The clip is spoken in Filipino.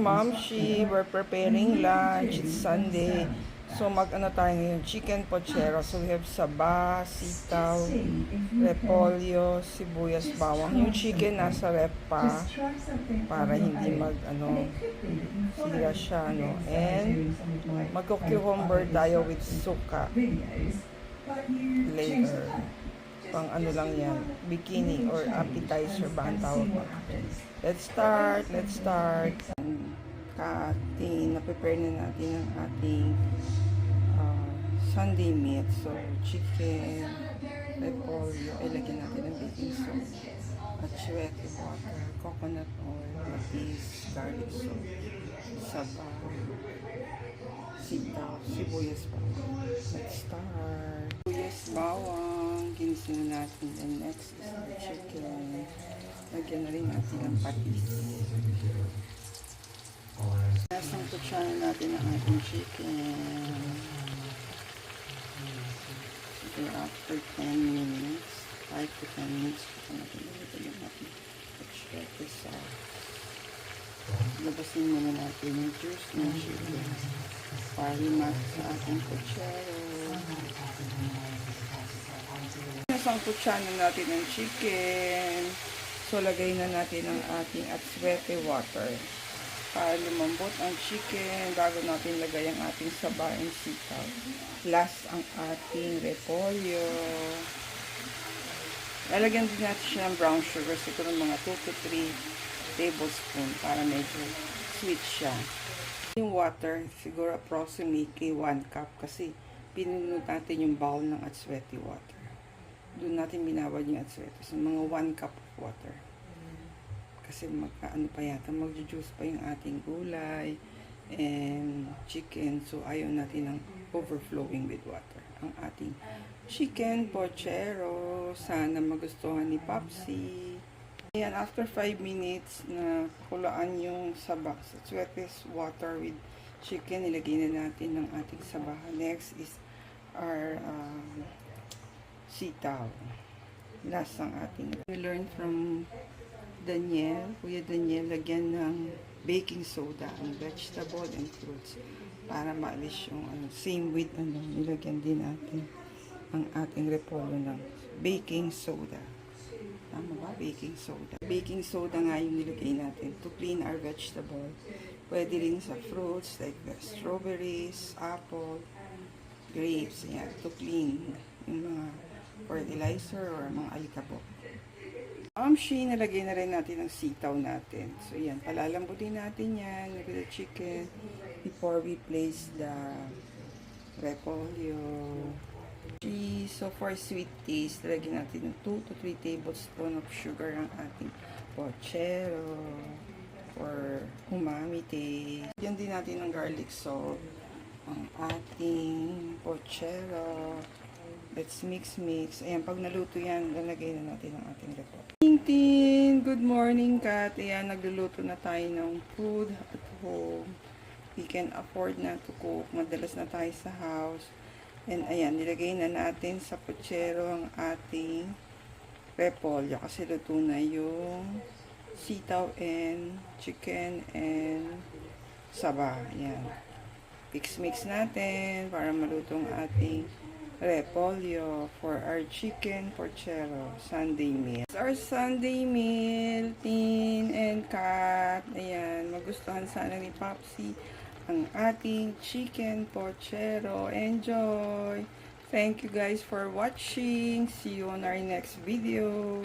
Mom, we're preparing lunch. It's Sunday. So mag-ano tayo ngayon, chicken pochero. So we have saba, sitaw, repolyo, sibuyas, bawang. Yung chicken nasa rep pa para hindi sira siya, no. And magko-cucumber tayo with suka later. Pang ano lang yan, bikini or appetizer ba ang tawag mo. Let's start. Na-prepare na natin ang ating Sunday meat. So, chicken, repolyo, lagyan natin ng baking soda, atsuete water, coconut oil, patis, garlic salt, saba, sitaw, sibuyas pa. Let's start. Sibuyas, bawang, ginisin na natin. And next is the chicken. Lagyan na rin natin ng patis. Nasang kutsara natin ang ating chicken. Okay, after 10 minutes, 5 to 10 minutes, ito natin nalito yung ating atsuete sauce. Labasin muna natin yung juice ng chicken para himas sa ating kutsara. Nasang kutsara natin ng chicken. So, lagay na natin ang ating atsuete water para lumambot ang chicken bago natin lagay ang ating saba and sitaw. Last, ang ating repolyo. Lalagyan din natin siya ng brown sugar. Siguro mga 2 to 3 tablespoon para medyo sweet siya. Yung water, siguro approximately 1 cup kasi pinunod natin yung bowl ng atsuete water. Doon natin binawad yung atsuete. So, mga 1 cup of water. Kasi magju-juice pa yung ating gulay and chicken. So, ayaw natin ng overflowing with water. Ang ating chicken pochero. Sana magustuhan ni Popsi. Ayan, after 5 minutes na kulaan yung saba sa atsuete water with chicken, ilagay na natin ng ating saba. Next is our sitaw. Last ang ating. We learn from Kuya Daniel, lagyan ng baking soda ang vegetable and fruits para maalis yung same with nilagyan din natin ang ating repolyo ng baking soda. Tama ba? Baking soda. Baking soda nga yung nilagay natin to clean our vegetable. Pwede rin sa fruits like the strawberries, apple, grapes, yan, to clean yung mga fertilizer or mga alikabok. Nalagay na rin natin ang sitaw natin. So, yan. Palalambutin natin yan with the chicken before we place the repolyo. So, for sweet taste, lagyan natin ng 2 to 3 tablespoon of sugar ang ating pochero for umami taste. Yan din natin ng garlic salt ang ating pochero. Let's mix. Ayan, pag naluto yan, lalagay na natin ang ating repolyo. Tintin! Good morning, Kat. Ayan, nagluluto na tayo ng food at home. We can afford na to cook. Madalas na tayo sa house. And ayan, nilagay na natin sa pochero ang ating repolyo. Kasi luto na yung sitaw and chicken and saba. Ayan. Mix natin para maluto ang ating repolyo for our chicken pochero Sunday meal. Our Sunday meal, Tin and Kat. Ayan, magustuhan sana ni Popsi ang ating chicken pochero. Enjoy! Thank you guys for watching. See you on our next video.